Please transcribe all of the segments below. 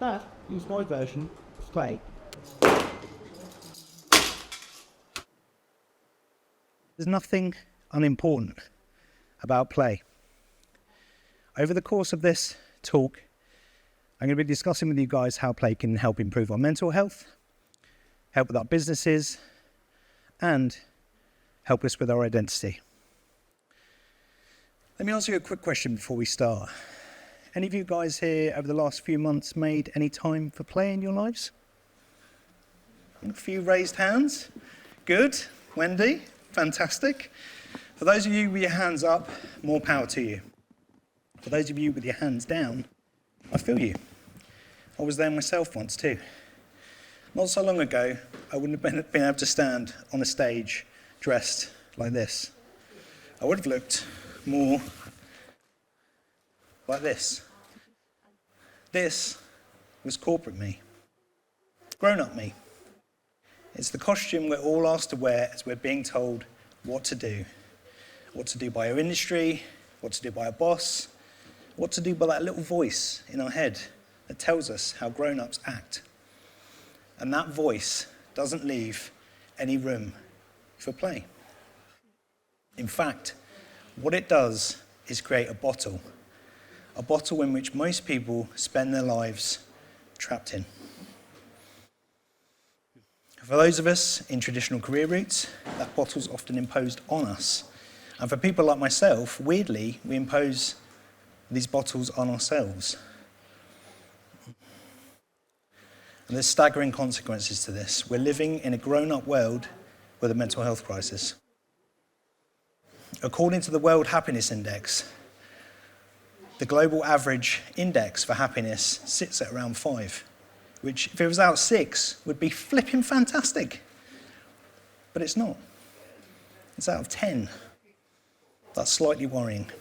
Dad, use my version. Play. There's nothing unimportant about play. Over the course of this talk, I'm going to be discussing with you guys how play can help improve our mental health, help with our businesses, and help us with our identity. Let me ask you a quick question before we start. Any of you guys here over the last few months made any time for play in your lives? A few raised hands. Good. Wendy, fantastic. For those of you with your hands up, more power to you. For those of you with your hands down, I feel you. I was there myself once too. Not so long ago, I wouldn't have been able to stand on a stage dressed like this. I would have looked more like this. This was corporate me, grown-up me. It's the costume we're all asked to wear as we're being told what to do by our industry, what to do by our boss, what to do by that little voice in our head that tells us how grown-ups act. And that voice doesn't leave any room for play. In fact, what it does is create a bottle in which most people spend their lives trapped in. For those of us in traditional career routes, that bottle's often imposed on us. And for people like myself, weirdly, we impose these bottles on ourselves. And there's staggering consequences to this. We're living in a grown-up world with a mental health crisis. According to the World Happiness Index, the global average index for happiness sits at around 5, which, if it was out 6, would be flipping fantastic. But it's not. It's out of 10. That's slightly worrying.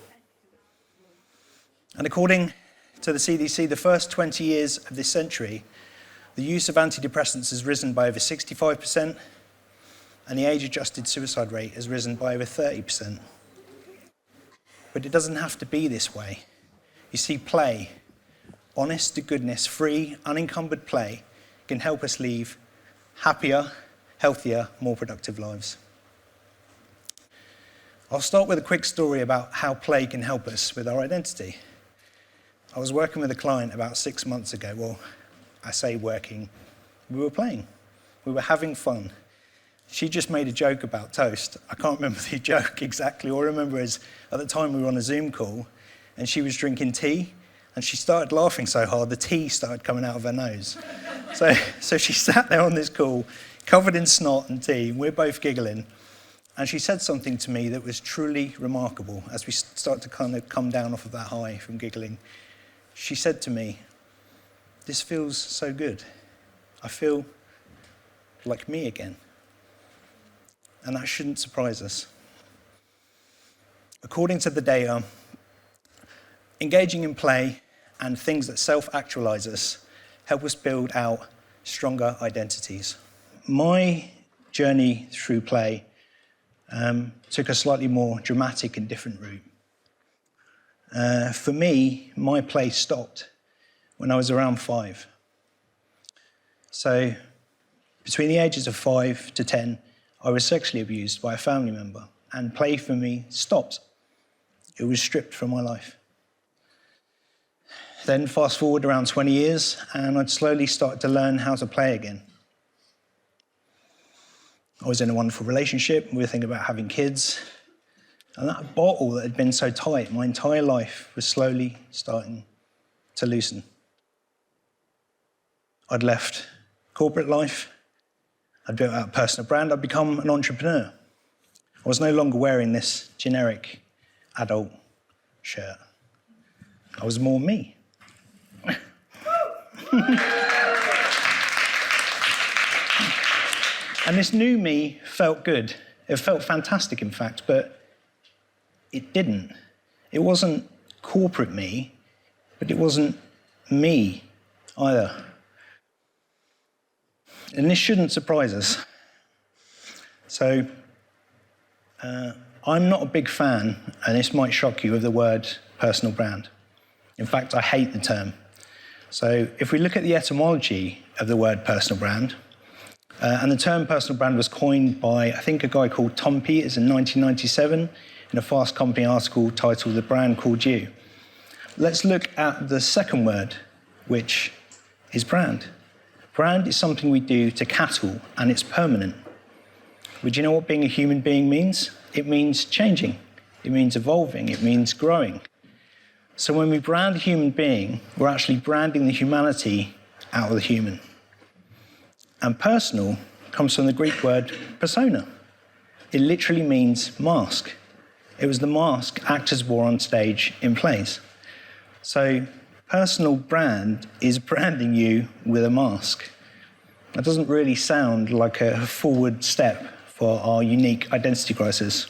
And according to the CDC, the first 20 years of this century, the use of antidepressants has risen by over 65%, and the age-adjusted suicide rate has risen by over 30%. But it doesn't have to be this way. You see, play, honest to goodness, free, unencumbered play, can help us live happier, healthier, more productive lives. I'll start with a quick story about how play can help us with our identity. I was working with a client about 6 months ago. Well, I say working, we were playing. We were having fun. She just made a joke about toast. I can't remember the joke exactly. All I remember is at the time we were on a Zoom call and she was drinking tea and she started laughing so hard the tea started coming out of her nose. So she sat there on this call covered in snot and tea and we're both giggling. And she said something to me that was truly remarkable as we start to kind of come down off of that high from giggling. She said to me, "This feels so good. I feel like me again." And that shouldn't surprise us. According to the data, engaging in play and things that self-actualize us help us build out stronger identities. My journey through play took a slightly more dramatic and different route. For me, my play stopped when I was around 5. So between the ages of 5 to 10, I was sexually abused by a family member, and play for me stopped. It was stripped from my life. Then fast forward around 20 years, and I'd slowly started to learn how to play again. I was in a wonderful relationship. We were thinking about having kids. And that bottle that had been so tight my entire life was slowly starting to loosen. I'd left corporate life. I'd built out a personal brand. I'd become an entrepreneur. I was no longer wearing this generic adult shirt. I was more me. And this new me felt good. It felt fantastic, in fact, but it didn't. It wasn't corporate me, but it wasn't me either. And this shouldn't surprise us. So, I'm not a big fan, and this might shock you, of the word personal brand. In fact, I hate the term. So if we look at the etymology of the word personal brand, and the term personal brand was coined by, I think, a guy called Tom Peters in 1997 in a Fast Company article titled The Brand Called You. Let's look at the second word, which is brand. Brand is something we do to cattle, and it's permanent. But do you know what being a human being means? It means changing. It means evolving. It means growing. So when we brand a human being, we're actually branding the humanity out of the human. And personal comes from the Greek word persona. It literally means mask. It was the mask actors wore on stage in plays. So personal brand is branding you with a mask. That doesn't really sound like a forward step for our unique identity crisis.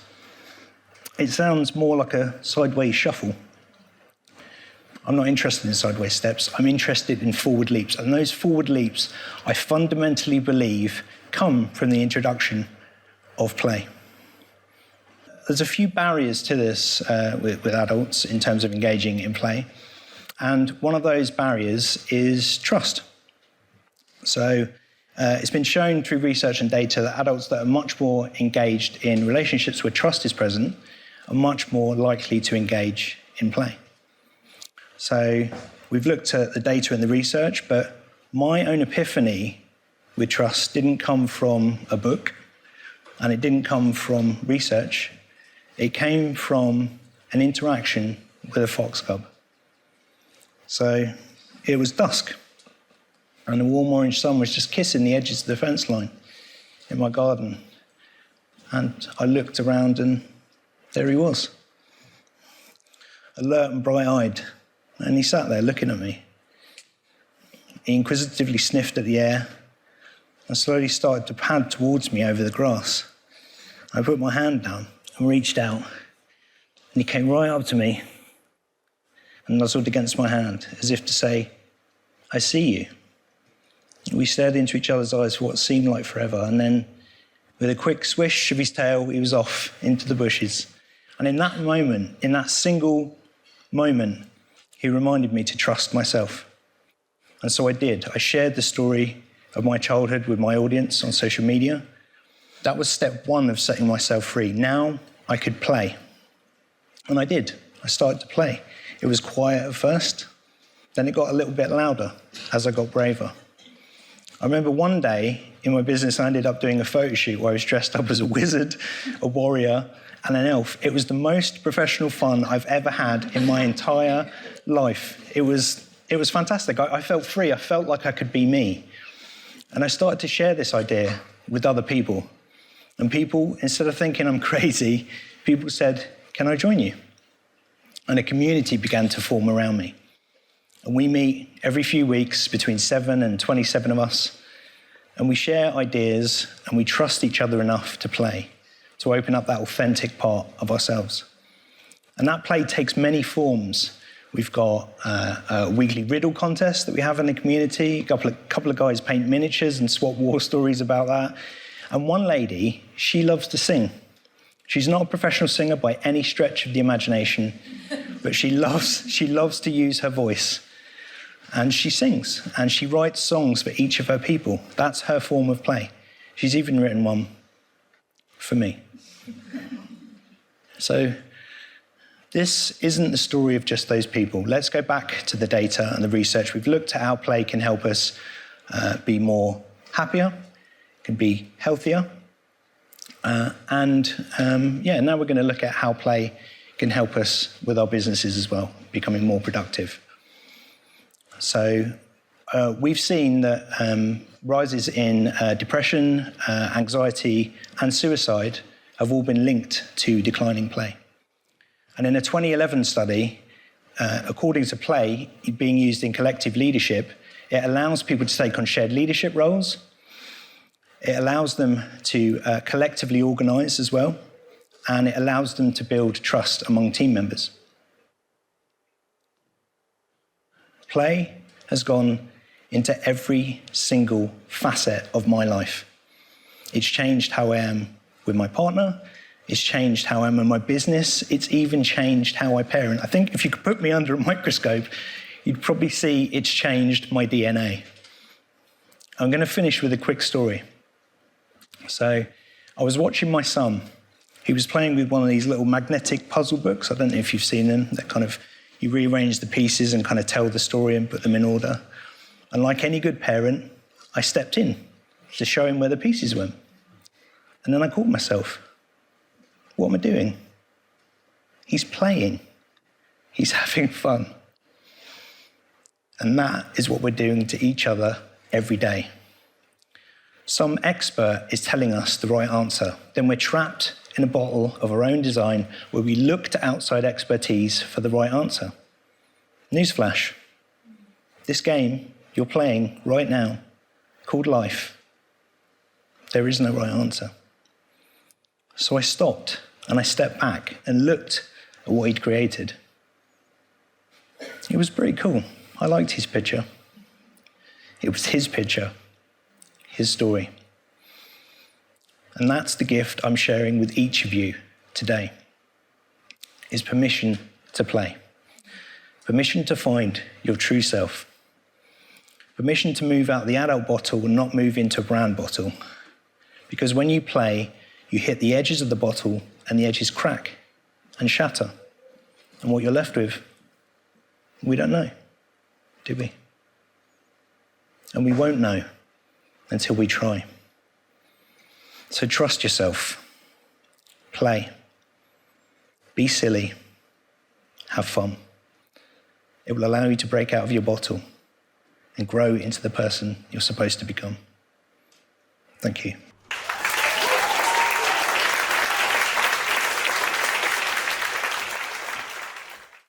It sounds more like a sideways shuffle. I'm not interested in sideways steps. I'm interested in forward leaps. And those forward leaps, I fundamentally believe, come from the introduction of play. There's a few barriers to this with adults in terms of engaging in play. And one of those barriers is trust. So it's been shown through research and data that adults that are much more engaged in relationships where trust is present are much more likely to engage in play. So we've looked at the data and the research, but my own epiphany with trust didn't come from a book, and it didn't come from research. It came from an interaction with a fox cub. So it was dusk, and the warm orange sun was just kissing the edges of the fence line in my garden. And I looked around, and there he was, alert and bright-eyed. And he sat there looking at me. He inquisitively sniffed at the air and slowly started to pad towards me over the grass. I put my hand down and reached out, and he came right up to me and nuzzled against my hand as if to say, "I see you." We stared into each other's eyes for what seemed like forever, and then with a quick swish of his tail, he was off into the bushes. And in that moment, in that single moment, he reminded me to trust myself. And so I did. I shared the story of my childhood with my audience on social media. That was step one of setting myself free. Now I could play. And I did. I started to play. It was quiet at first. Then it got a little bit louder as I got braver. I remember one day in my business, I ended up doing a photo shoot where I was dressed up as a wizard, a warrior, and an elf. It was the most professional fun I've ever had in my entire life. It was fantastic. I felt free. I felt like I could be me. And I started to share this idea with other people. And people, instead of thinking I'm crazy, people said, "Can I join you?" And a community began to form around me. And we meet every few weeks, between 7 and 27 of us, and we share ideas and we trust each other enough to play, to open up that authentic part of ourselves. And that play takes many forms. We've got a weekly riddle contest that we have in the community. A couple of guys paint miniatures and swap war stories about that. And one lady, she loves to sing. She's not a professional singer by any stretch of the imagination, but she loves to use her voice. And she sings, and she writes songs for each of her people. That's her form of play. She's even written one for me. So this isn't the story of just those people. Let's go back to the data and the research. We've looked at how play can help us be more happier, can be healthier. Now we're going to look at how play can help us with our businesses as well, becoming more productive. So we've seen that rises in depression, anxiety, and suicide have all been linked to declining play. And in a 2011 study, according to play being used in collective leadership, it allows people to take on shared leadership roles. It allows them to collectively organise as well, and it allows them to build trust among team members. Play has gone into every single facet of my life. It's changed how I am with my partner. It's changed how I am in my business. It's even changed how I parent. I think if you could put me under a microscope, you'd probably see it's changed my DNA. I'm going to finish with a quick story. So I was watching my son. He was playing with one of these little magnetic puzzle books. I don't know if you've seen them. They're kind of, you rearrange the pieces and kind of tell the story and put them in order. And like any good parent, I stepped in to show him where the pieces went. And then I caught myself. What am I doing? He's playing. He's having fun. And that is what we're doing to each other every day. Some expert is telling us the right answer. Then we're trapped in a bottle of our own design where we look to outside expertise for the right answer. Newsflash. This game you're playing right now, called life, there is no right answer. So I stopped and I stepped back and looked at what he'd created. It was pretty cool. I liked his picture. It was his picture, his story. And that's the gift I'm sharing with each of you today, is permission to play. Permission to find your true self. Permission to move out the adult bottle and not move into a brand bottle. Because when you play, you hit the edges of the bottle and the edges crack and shatter. And what you're left with, we don't know, do we? And we won't know until we try. So trust yourself. Play. Be silly. Have fun. It will allow you to break out of your bottle and grow into the person you're supposed to become. Thank you.